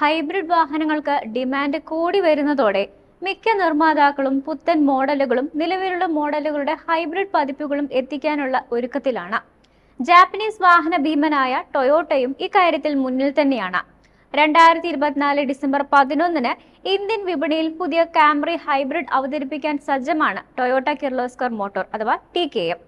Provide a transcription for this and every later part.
Hybrid വാഹനങ്ങൾക്ക് demand കൂടി വരുന്നതോടെ മിക്ക നിർമ്മാതാക്കളും പുത്തൻ മോഡലുകളും നിലവിലുള്ള മോഡലുകളുടെ ഹൈബ്രിഡ് പതിപ്പുകളും എത്തിക്കാനുള്ള ഒരുക്കത്തിലാണ്. ജാപ്പനീസ് വാഹന ഭീമനായ ടൊയോട്ടയും ഇക്കാര്യത്തിൽ മുന്നിൽ തന്നെയാണ്. 2024 ഡിസംബർ 11-ന് ഇന്ത്യൻ വിപണിയിൽ പുതിയ കാംറി ഹൈബ്രിഡ് അവതരിപ്പിക്കാൻ സജ്ജമാണ് ടൊയോട്ട കിർലോസ്കർ മോട്ടോർ അഥവാ TKM.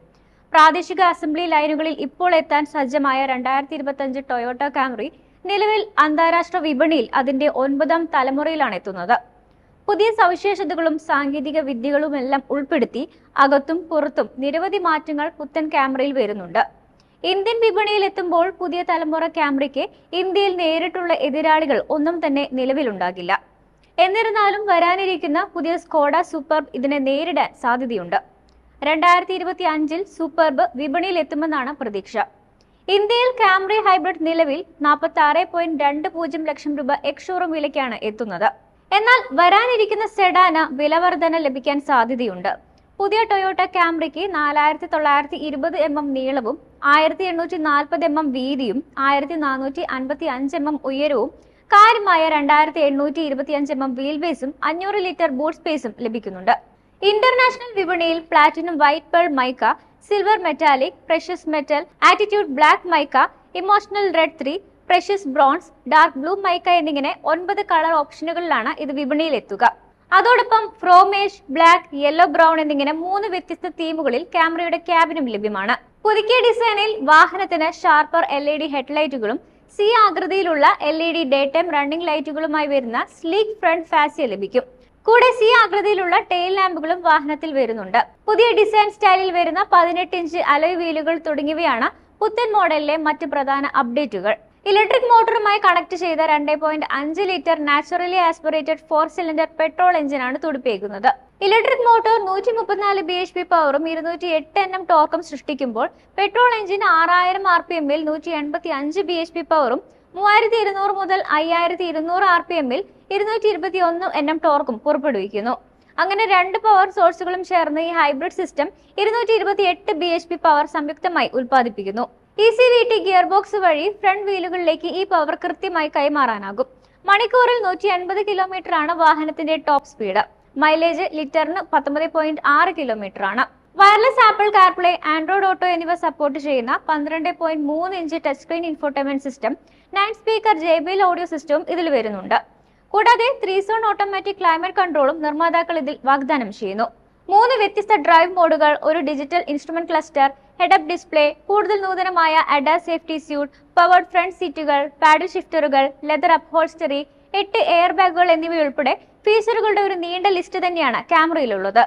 പ്രാദേശിക അസംബ്ലി ലൈനുകളിൽ ഇപ്പോൾ എത്താൻ സജ്ജമായ 2025 ടൊയോട്ട കാംറി നിലവിൽ അന്താരാഷ്ട്ര വിപണിയിൽ അതിന്റെ 9ാം തലമുറയിലാണ് എത്തുന്നത്. പുതിയ സവിശേഷതകളും സാങ്കേതിക വിദ്യകളുമെല്ലാം ഉൾപ്പെടുത്തി അകത്തും പുറത്തും നിരവധി മാറ്റങ്ങൾ പുത്തൻ കാംറിയിൽ വരുന്നുണ്ട്. ഇന്ത്യൻ വിപണിയിൽ എത്തുമ്പോൾ പുതിയ തലമുറ കാംറിക്ക് ഇന്ത്യയിൽ നേരിട്ടുള്ള എതിരാളികൾ ഒന്നും തന്നെ നിലവിലുണ്ടാകില്ല. എന്നിരുന്നാലും വരാനിരിക്കുന്ന പുതിയ സ്കോഡ സൂപ്പർബ് ഇതിനെ നേരിടാൻ സാധ്യതയുണ്ട്. 2025-ൽ സൂപ്പർബ് വിപണിയിൽ എത്തുമെന്നാണ് പ്രതീക്ഷ. ഇന്ത്യയിൽ കാംറി ഹൈബ്രിഡ് നിലവിൽ 46.20 ലക്ഷം രൂപ എക്സ്-ഷോറൂം വിലയ്ക്കാണ് എത്തുന്നത്. എന്നാൽ വരാനിരിക്കുന്ന സെഡാന് വിലവർധന ലഭിക്കാൻ സാധ്യതയുണ്ട്. പുതിയ ടൊയോട്ട കാംറിക്ക് 4920 mm നീളവും 1840 mm വീതിയും 1455 mm ഉയരവും കാര്യമായ 2825 mm വീൽ ബേസും 500 ലിറ്റർ ബൂട്ട് സ്പേസും ലഭിക്കുന്നുണ്ട്. ഇന്റർനാഷണൽ വിപണിയിൽ platinum white pearl mica, silver metallic, precious metal, attitude black mica, emotional red 3, precious bronze, dark blue mica എന്നിങ്ങനെ 9 കളർ ഓപ്ഷനുകളിലാണ് ഇത് വിപണിയിൽ എത്തുക. അതോടൊപ്പം ഫ്രോമേഷ്, ബ്ലാക്ക്, യെല്ലോ, ബ്രൗൺ എന്നിങ്ങനെ 3 വ്യത്യസ്ത തീമുകളിൽ കാംറിയുടെ ക്യാബിനും ലഭ്യമാണ്. പുതുക്കിയ ഡിസൈനിൽ വാഹനത്തിന് ഷാർപ്പർ LED ഹെഡ്ലൈറ്റുകളും C ആകൃതിയിലുള്ള LED ഡേ ടൈം റണ്ണിംഗ് ലൈറ്റുകളുമായി വരുന്ന സ്ലീക്ക് ഫ്രണ്ട് ഫാസിയ ലഭിക്കും. കൂടെ C ആകൃതിയിലുള്ള ടെയിൽ ലാമ്പുകളും വാഹനത്തിൽ വരുന്നുണ്ട്. പുതിയ ഡിസൈൻ സ്റ്റൈലിൽ വരുന്ന 18 ഇഞ്ച് അലോയ് വീലുകൾ തുടങ്ങിയവയാണ് പുത്തൻ മോഡലിലെ മറ്റ് പ്രധാന അപ്ഡേറ്റുകൾ. ഇലക്ട്രിക് മോട്ടോറുമായി കണക്ട് ചെയ്ത 2.5 litre naturally aspirated 4 cylinder petrol എഞ്ചിനാണ് തുടിപ്പേക്കുന്നത്. ഇലക്ട്രിക് മോട്ടോർ 134 bhp പവറും 208 Nm ടോർക്കും സൃഷ്ടിക്കുമ്പോൾ പെട്രോൾ എഞ്ചിൻ 6000 RPM-ൽ 185 bhp പവറും 3200 മുതൽ 5200 RPM-ൽ 221 Nm ടോർക്കും പുറപ്പെടുവിക്കുന്നു. അങ്ങനെ 2 പവർ സോഴ്സുകളും ചേർന്ന് ഈ ഹൈബ്രിഡ് സിസ്റ്റം 228 bhp പവർ സംയുക്തമായി ഉൽപ്പാദിപ്പിക്കുന്നു. ECVT ഗിയർ ബോക്സ് വഴി ഫ്രണ്ട് വീലുകളിലേക്ക് ഈ പവർ കൃത്യമായി കൈമാറാനാകും. മണിക്കൂറിൽ 180 km ആണ് വാഹനത്തിന്റെ ടോപ്പ് സ്പീഡ്. മൈലേജ് ലിറ്ററിന് 19.6 km ആണ്. Wireless apple CarPlay, Android auto എന്നിവ സപ്പോർട്ട് ചെയ്യുന്ന 12.3 inch touch screen infotainment system, 9 speaker JBL audio സിസ്റ്റവും ഇതിൽ വരുന്നുണ്ട്. കൂടാതെ 3 സോൺ ഓട്ടോമാറ്റിക് ക്ലൈമറ്റ് കൺട്രോളും നിർമ്മാതാക്കൾ ഇതിൽ വാഗ്ദാനം ചെയ്യുന്നു. 3 വ്യത്യസ്ത ഡ്രൈവ് മോഡുകൾ, ഒരു digital instrument cluster, head up display, കൂടുതൽ നൂതനമായ ADAS safety suite, powered front സീറ്റുകൾ, പാഡിൽ ഷിഫ്റ്ററുകൾ, ലെതർ അപ്ഹോൾസ്റ്ററി, 8 എയർ ബാഗുകൾ എന്നിവയുൾപ്പെടെ ഫീച്ചറുകളുടെ ഒരു നീണ്ട ലിസ്റ്റ് തന്നെയാണ് കാംറിയിലുള്ളത്.